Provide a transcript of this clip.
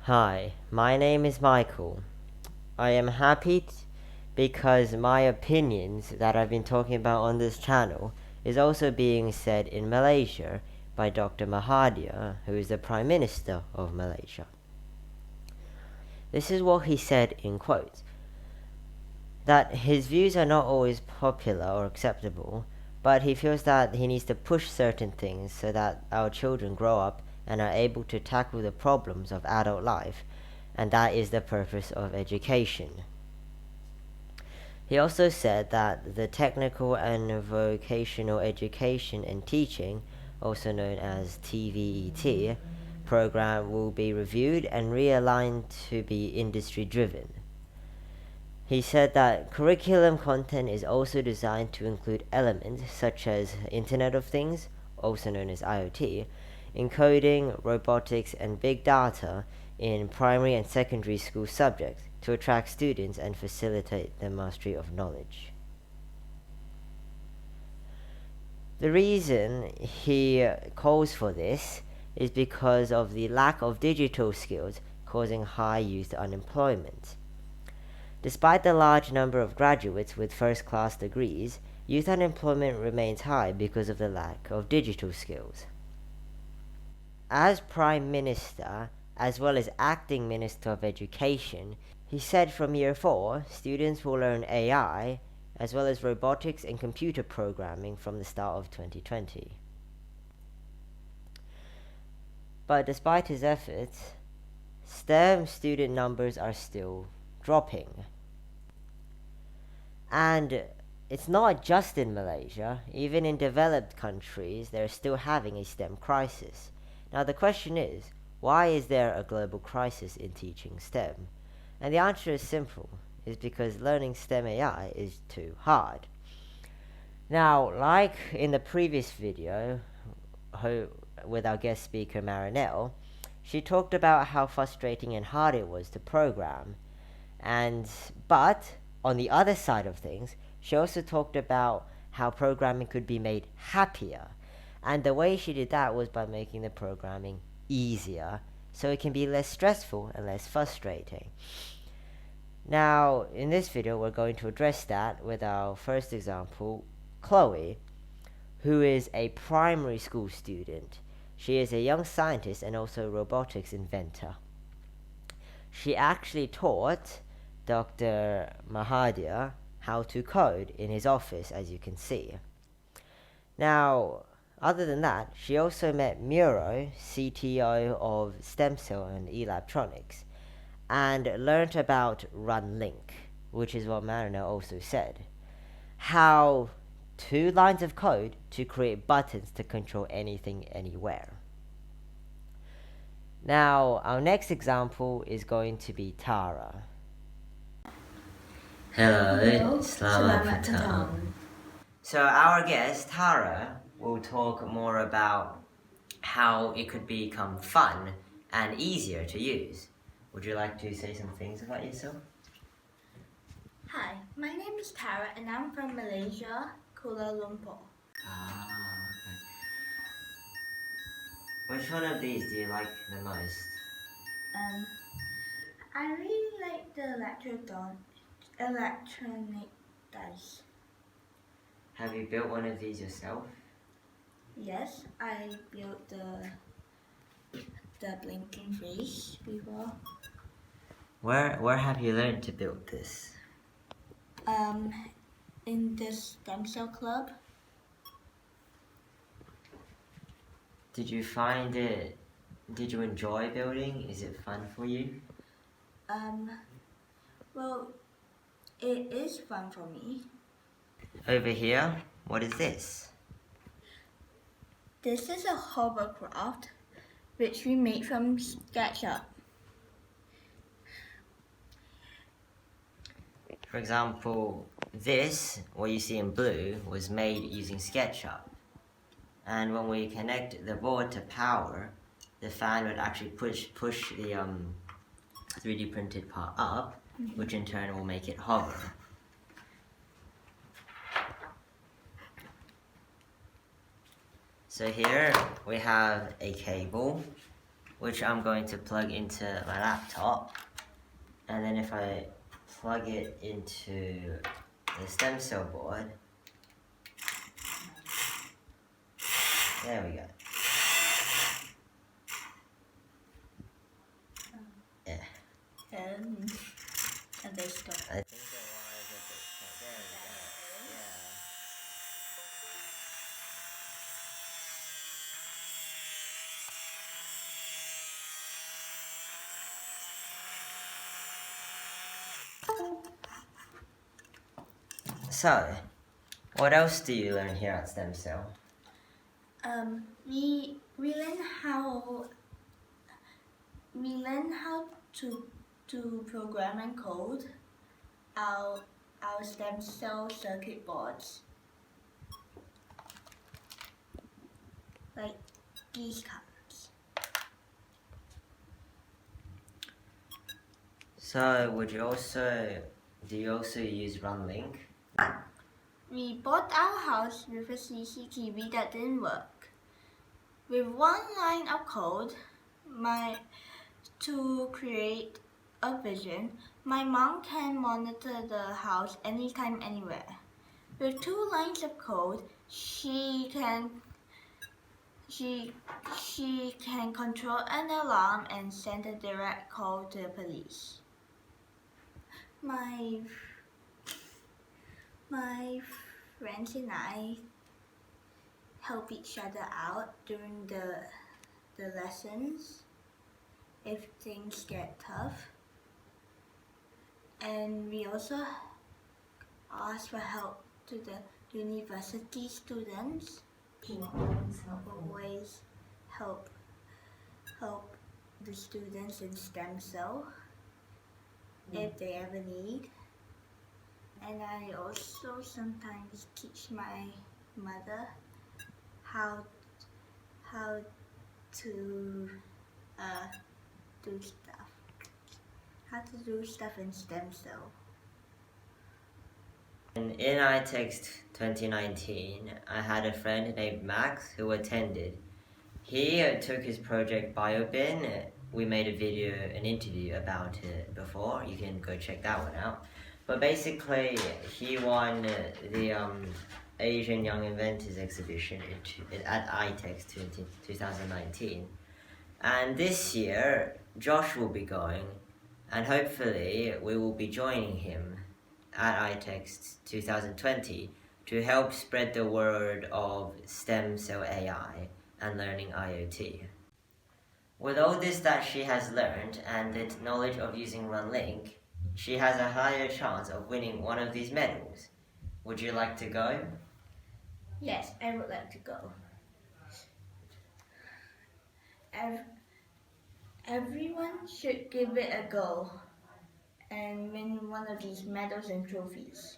Hi, my name is Michael. I am happy because my opinions that I've been talking about on this channel is also being said in Malaysia by Dr. Mahadithir, who is the Prime Minister of Malaysia. This is what he said in quotes, that his views are not always popular or acceptable, but he feels that he needs to push certain things so that our children grow up and are able to tackle the problems of adult life, and that is the purpose of education. He also said that the technical and vocational education and teaching, also known as TVET, program will be reviewed and realigned to be industry driven. He said that curriculum content is also designed to include elements such as Internet of Things, also known as IoT, encoding, robotics, and big data in primary and secondary school subjects to attract students and facilitate the mastery of knowledge. The reason he calls for this is because of the lack of digital skills causing high youth unemployment. Despite the large number of graduates with first-class degrees, youth unemployment remains high because of the lack of digital skills. As Prime Minister, as well as Acting Minister of Education, he said from year 4, students will learn AI, as well as robotics and computer programming from the start of 2020. But despite his efforts, STEM student numbers are still dropping. And it's not just in Malaysia, even in developed countries, they're still having a STEM crisis. Now the question is, why is there a global crisis in teaching STEM? And the answer is simple, is because learning STEM AI is too hard. Now, like in the previous video with our guest speaker Marinelle, she talked about how frustrating and hard it was to program. But on the other side of things, she also talked about how programming could be made happier. And the way she did that was by making the programming easier, so it can be less stressful and less frustrating. Now, in this video, we're going to address that with our first example, Chloe, who is a primary school student. She is a young scientist and also a robotics inventor. She actually taught Dr. Mahadithir how to code in his office, as you can see. Now, other than that, she also met Miro, CTO of STEMSEL and electronics, and learned about runlinc, which is what Marina also said. How 2 lines of code to create buttons to control anything, anywhere. Now, our next example is going to be Tara. Hello, selamat petang. So our guest, Tara, will talk more about how it could become fun and easier to use. Would you like to say some things about yourself? Hi, my name is Tara and I'm from Malaysia, Kuala Lumpur. Okay. Which one of these do you like the most? I really like the electronic dice. Have you built one of these yourself? Yes, I built the blinking fish before. Where have you learned to build this? In this STEMSEL club. Did you enjoy building? Is it fun for you? Well, it is fun for me. Over here, what is this? This is a hovercraft which we made from SketchUp. For example, this, what you see in blue, was made using SketchUp. And when we connect the board to power, the fan would actually push the 3D printed part up, which in turn will make it hover. So here we have a cable which I'm going to plug into my laptop. And then if I plug it into the stem cell board, there we go. Yeah. And they stop. I think the wires are a bit short. There we go. Yeah. So, what else do you learn here at STEMSEL? We learn how to program and code our stem cell circuit boards, like these cards. So, do you also use runlinc? We bought our house with a CCTV that didn't work. With one line of code, to create a vision, my mom can monitor the house anytime, anywhere. With 2 lines of code, she can control an alarm and send a direct call to the police. My friends and I help each other out during the lessons if things get tough. And we also ask for help to the university students who always help the students in STEMSEL if they ever need. And I also sometimes teach my mother how to do stuff in STEMSEL. In iText 2019, I had a friend named Max who attended. He took his project BioBin. We made a video, an interview about it before. You can go check that one out. But basically, he won the Asian Young Inventors exhibition at iText 2019. And this year, Josh will be going, and hopefully we will be joining him at iText 2020 to help spread the word of stem cell AI and learning IoT. With all this that she has learned and the knowledge of using runlinc, she has a higher chance of winning one of these medals. Would you like to go? Yes, I would like to go. Everyone should give it a go and win one of these medals and trophies.